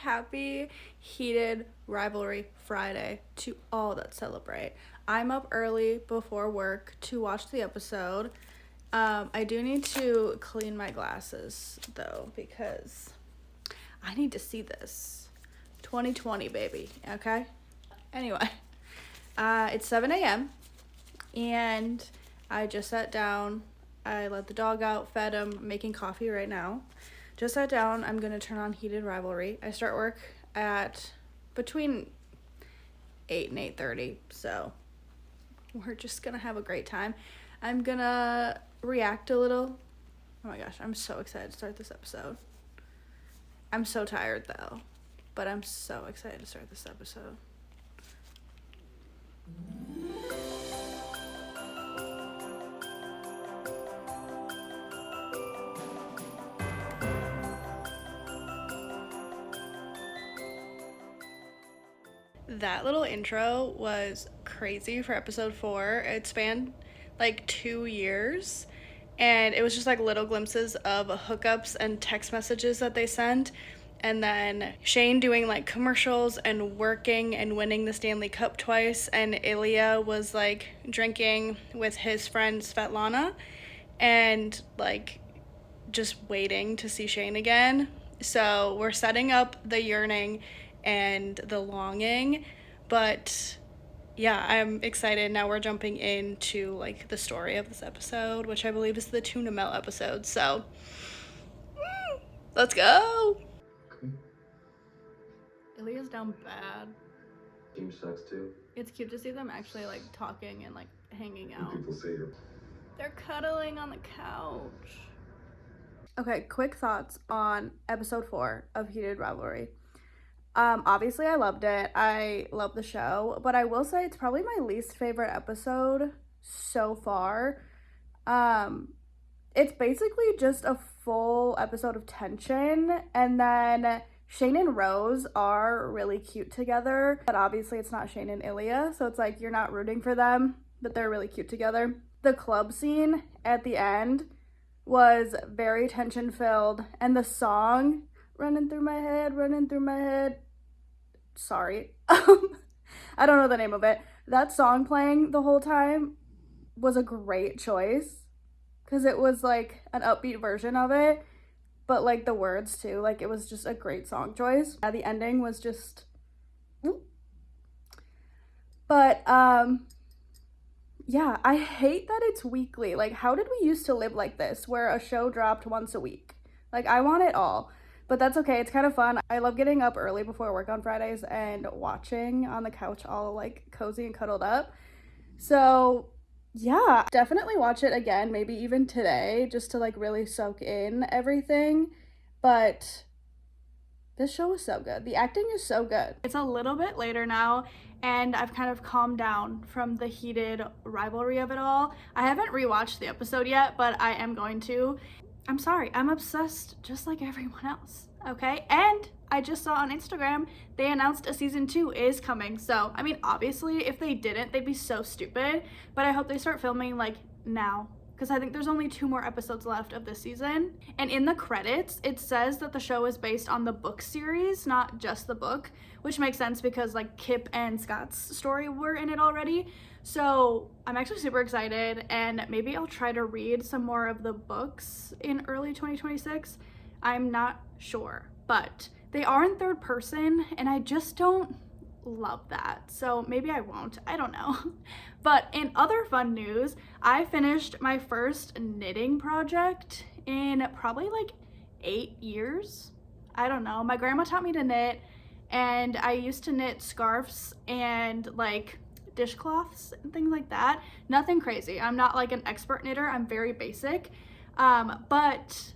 happy Heated Rivalry Friday to all that celebrate. I'm up early before work to watch the episode. I do need to clean my glasses though because I need to see this. 2020, baby, okay? Anyway, it's 7 a.m. and I just sat down. I let the dog out, fed him, making coffee right now. Just sat down. I'm going to turn on Heated Rivalry. I start work at between 8 and 8:30, so we're just going to have a great time. I'm going to react a little. Oh my gosh, I'm so excited to start this episode. I'm so tired though, but I'm so excited to start this episode. That little intro was crazy for episode 4. It spanned like 2 years, and it was just like little glimpses of hookups and text messages that they sent, and then Shane doing like commercials and working and winning the Stanley Cup twice, and Ilya was like drinking with his friend Svetlana and like just waiting to see Shane again. So we're setting up the yearning and the longing, but yeah, I'm excited. Now we're jumping into like the story of this episode, which I believe is the tuna melt episode. So let's go. Okay. Ilya's down bad. Team sucks too. It's cute to see them actually like talking and like hanging out. People say you're... They're cuddling on the couch. Okay, quick thoughts on episode 4 of Heated Rivalry. Obviously I loved it. I love the show, but I will say it's probably my least favorite episode so far. It's basically just a full episode of tension, and then Shane and Rose are really cute together, but obviously it's not Shane and Ilya, so it's like you're not rooting for them, but they're really cute together. The club scene at the end was very tension filled, and the song running through my head, sorry, I don't know the name of it. That song playing the whole time was a great choice because it was like an upbeat version of it, but like the words too, like it was just a great song choice. Yeah, the ending was just, but yeah, I hate that it's weekly. Like, how did we used to live like this where a show dropped once a week? Like, I want it all. But that's okay. It's kind of fun. I love getting up early before work on Fridays and watching on the couch all like cozy and cuddled up. So yeah, definitely watch it again, maybe even today, just to like really soak in everything. But this show is so good. The acting is so good. It's a little bit later now, and I've kind of calmed down from the heated rivalry of it all. I haven't rewatched the episode yet, but I am going to. I'm sorry, I'm obsessed just like everyone else, okay? And I just saw on Instagram, they announced a season 2 is coming. So, I mean, obviously, if they didn't, they'd be so stupid. But I hope they start filming, like, now. Because I think there's only 2 more episodes left of this season. And in the credits, it says that the show is based on the book series, not just the book. Which makes sense because, like, Kip and Scott's story were in it already. So I'm actually super excited, and maybe I'll try to read some more of the books in early 2026. I'm not sure, but they are in third person, and I just don't love that. So maybe I won't, I don't know. But in other fun news, I finished my first knitting project in probably like 8 years. I don't know. My grandma taught me to knit, and I used to knit scarves and like dishcloths and things like that. Nothing crazy. I'm not like an expert knitter. I'm very basic. But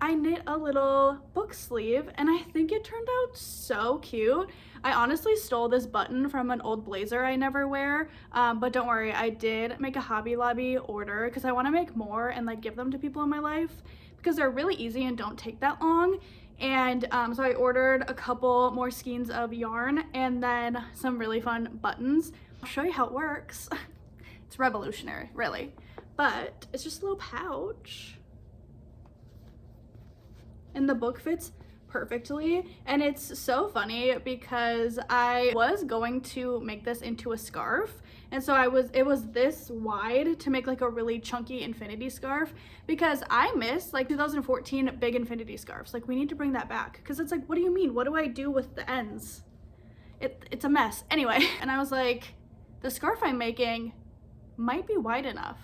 I knit a little book sleeve, and I think it turned out so cute. I honestly stole this button from an old blazer I never wear, but don't worry, I did make a Hobby Lobby order because I want to make more and like give them to people in my life because they're really easy and don't take that long. And so I ordered a couple more skeins of yarn and then some really fun buttons. I'll show you how it works. It's revolutionary, really. But it's just a little pouch. And the book fits perfectly. And it's so funny because I was going to make this into a scarf, and so it was this wide to make like a really chunky infinity scarf, because I miss like 2014 big infinity scarves. Like, we need to bring that back, because it's like, what do you mean? What do I do with the ends? It's a mess. Anyway, and I was like, the scarf I'm making might be wide enough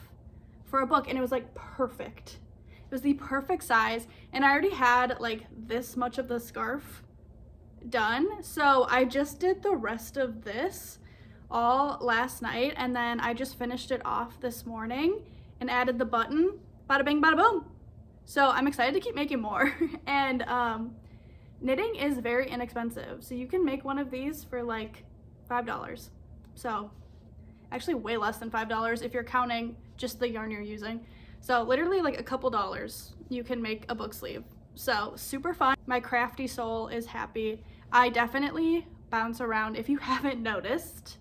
for a book, and it was like perfect. It was the perfect size, and I already had like this much of the scarf done, so I just did the rest of this all last night, and then I just finished it off this morning and added the button. Bada bing, bada boom. So I'm excited to keep making more. And knitting is very inexpensive, so you can make one of these for like $5. So actually way less than $5 if you're counting just the yarn you're using. So literally like a couple dollars, you can make a book sleeve. So super fun. My crafty soul is happy. I definitely bounce around. If you haven't noticed,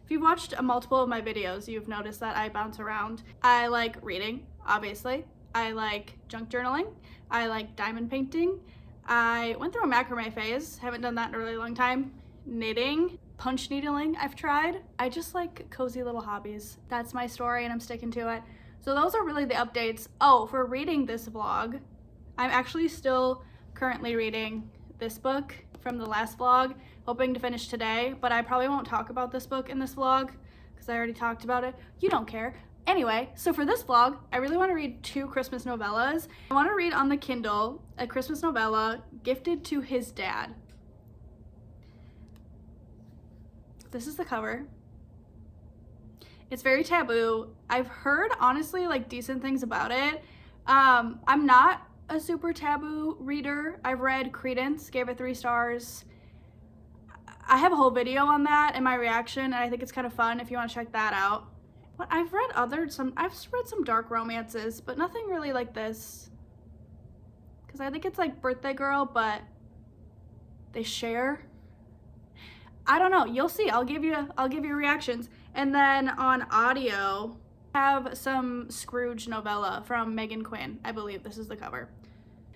if you've watched multiple of my videos, you've noticed that I bounce around. I like reading, obviously. I like junk journaling. I like diamond painting. I went through a macrame phase. Haven't done that in a really long time. Knitting, punch needling I've tried. I just like cozy little hobbies. That's my story, and I'm sticking to it. So those are really the updates. Oh, for reading this vlog, I'm actually still currently reading this book from the last vlog, hoping to finish today, but I probably won't talk about this book in this vlog because I already talked about it. You don't care. Anyway, so for this vlog, I really want to read 2 Christmas novellas. I want to read on the Kindle a Christmas novella gifted to his dad. This is the cover. It's very taboo. I've heard, honestly, like decent things about it. I'm not a super taboo reader. I've read Credence, gave it 3 stars. I have a whole video on that and my reaction, and I think it's kind of fun if you want to check that out. But I've read some dark romances, but nothing really like this. Because I think it's like Birthday Girl, but they share. I don't know. You'll see. I'll give you reactions. And then on audio, I have some Scrooge novella from Megan Quinn. I believe this is the cover.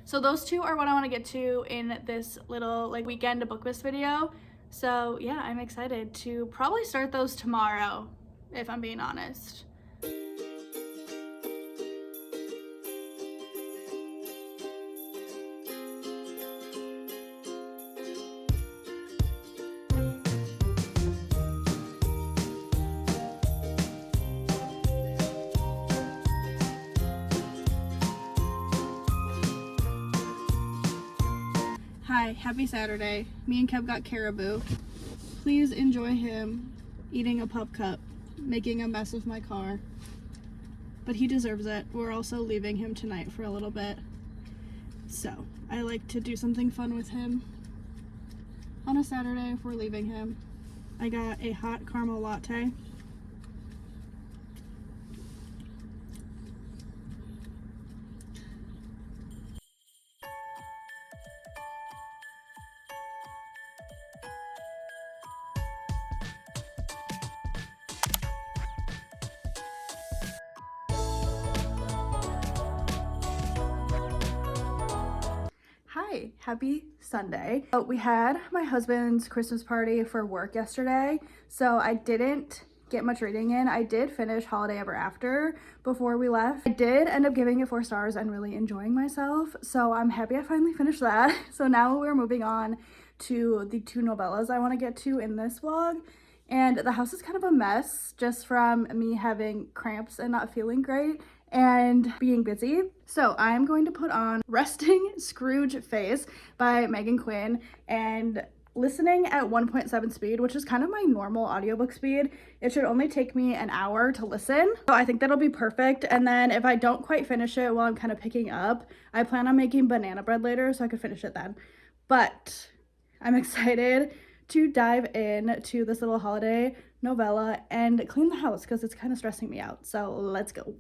So those 2 are what I want to get to in this little like weekend Bookmas video. So yeah, I'm excited to probably start those tomorrow, if I'm being honest. Hi, happy Saturday. Me and Kev got caribou. Please enjoy him eating a pup cup, making a mess of my car. But he deserves it. We're also leaving him tonight for a little bit. So, I like to do something fun with him on a Saturday if we're leaving him. I got a hot caramel latte. Hi, happy Sunday. We had my husband's Christmas party for work yesterday, so I didn't get much reading in. I did finish Holiday Ever After before we left. I did end up giving it 4 stars and really enjoying myself, so I'm happy I finally finished that. So now we're moving on to the 2 novellas I want to get to in this vlog. And the house is kind of a mess just from me having cramps and not feeling great and being busy. So I'm going to put on Resting Scrooge Face by Megan Quinn and listening at 1.7 speed, which is kind of my normal audiobook speed. It should only take me an hour to listen. So I think that'll be perfect. And then if I don't quite finish it while I'm kind of picking up, I plan on making banana bread later so I could finish it then. But I'm excited to dive in to this little holiday novella and clean the house because it's kind of stressing me out. So let's go.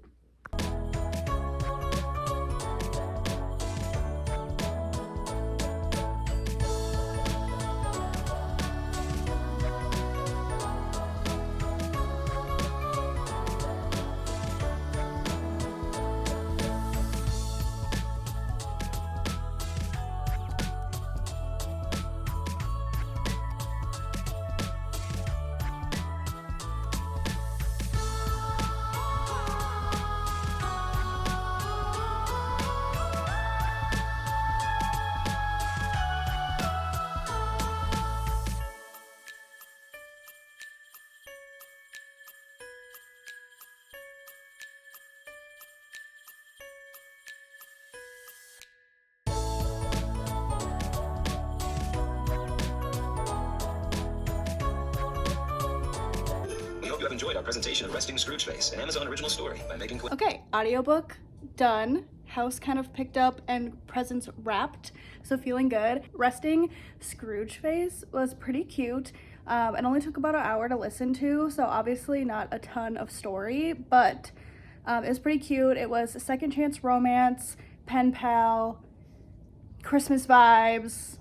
enjoyed our presentation of Resting Scrooge Face, an Amazon original story by Megan Quinn. Okay, audiobook done. House kind of picked up and presents wrapped, so feeling good. Resting Scrooge Face was pretty cute. It only took about an hour to listen to, so obviously not a ton of story, but it was pretty cute. It was a second chance romance, pen pal, Christmas vibes,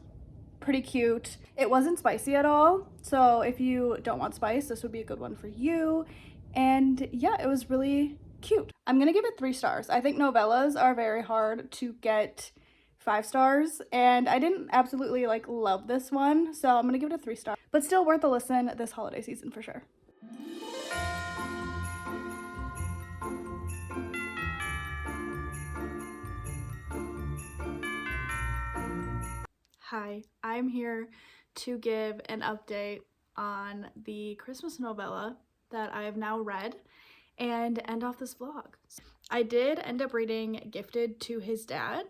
pretty cute. It wasn't spicy at all, so if you don't want spice, this would be a good one for you. And yeah, it was really cute. I'm gonna give it 3 stars. I think novellas are very hard to get 5 stars, and I didn't absolutely like love this one, so I'm gonna give it a 3 star, but still worth a listen this holiday season for sure. Hi, I'm here to give an update on the Christmas novella that I have now read and end off this vlog. I did end up reading Gifted to His Dad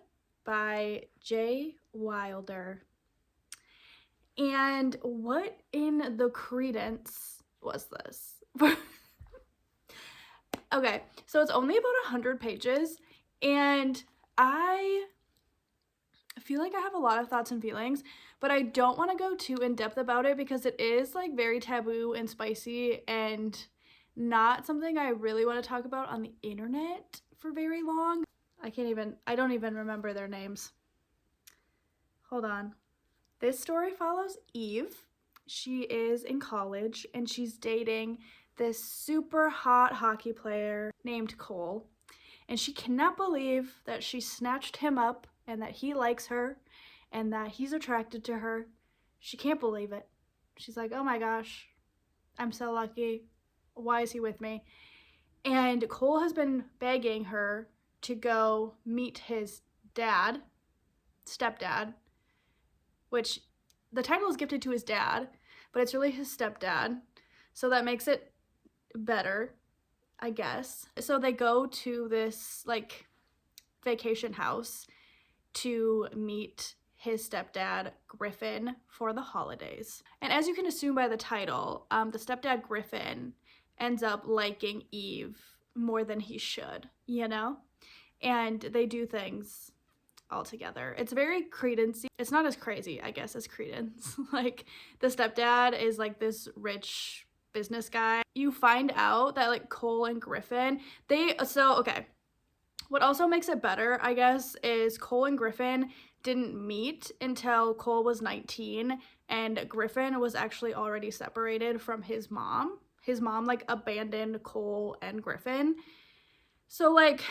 by J. Wilder. And what in the credence was this? Okay, so it's only about 100 pages, and I feel like I have a lot of thoughts and feelings, but I don't want to go too in depth about it because it is like very taboo and spicy and not something I really want to talk about on the internet for very long. I don't even remember their names. Hold on. This story follows Eve. She is in college and she's dating this super hot hockey player named Cole. And she cannot believe that she snatched him up and that he likes her and that he's attracted to her. She can't believe it. She's like, oh my gosh, I'm so lucky. Why is he with me? And Cole has been begging her to go meet his dad, stepdad, which the title is Gifted to His Dad, but it's really his stepdad. So that makes it better, I guess. So they go to this like vacation house to meet his stepdad Griffin for the holidays. And as you can assume by the title, the stepdad Griffin ends up liking Eve more than he should, you know? And they do things all together. It's very Credence-y. It's not as crazy, I guess, as Credence. Like, the stepdad is like this rich business guy. You find out that like Cole and Griffin, okay. What also makes it better, I guess, is Cole and Griffin didn't meet until Cole was 19 and Griffin was actually already separated from his mom. His mom like abandoned Cole and Griffin. So like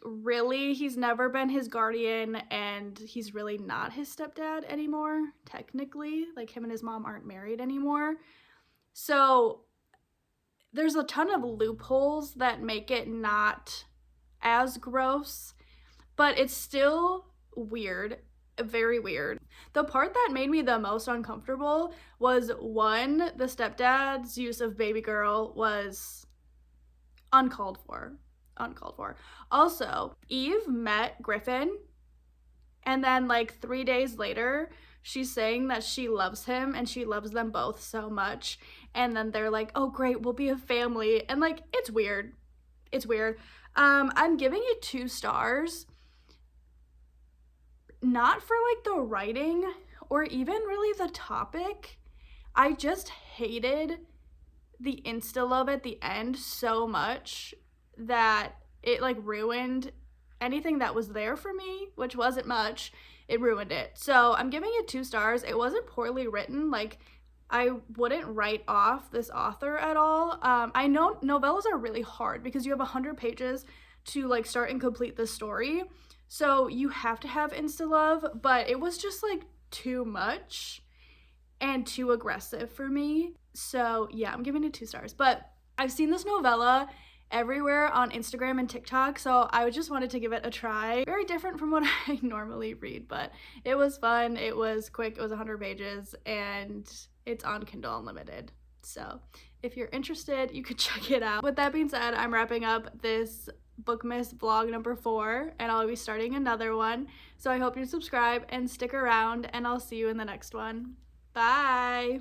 really he's never been his guardian and he's really not his stepdad anymore, technically. Like him and his mom aren't married anymore. So there's a ton of loopholes that make it not as gross, but it's still weird, very weird. The part that made me the most uncomfortable was one, the stepdad's use of baby girl was uncalled for. Also, Eve met Griffin and then like 3 days later she's saying that she loves him and she loves them both so much, and then they're like, oh great, we'll be a family, and like it's weird. I'm giving it 2 stars, not for like the writing or even really the topic. I just hated the insta love at the end so much that it like ruined anything that was there for me, which wasn't much. It ruined it. So I'm giving it 2 stars. It wasn't poorly written. Like, I wouldn't write off this author at all. I know novellas are really hard because you have 100 pages to like start and complete the story. So you have to have insta love, but it was just like too much and too aggressive for me. So yeah, I'm giving it 2 stars. But I've seen this novella everywhere on Instagram and TikTok, so I just wanted to give it a try. Very different from what I normally read, but it was fun, it was quick, it was 100 pages, and it's on Kindle Unlimited. So if you're interested, you could check it out. With that being said, I'm wrapping up this Bookmas vlog number 4, and I'll be starting another one. So I hope you subscribe and stick around, and I'll see you in the next one. Bye!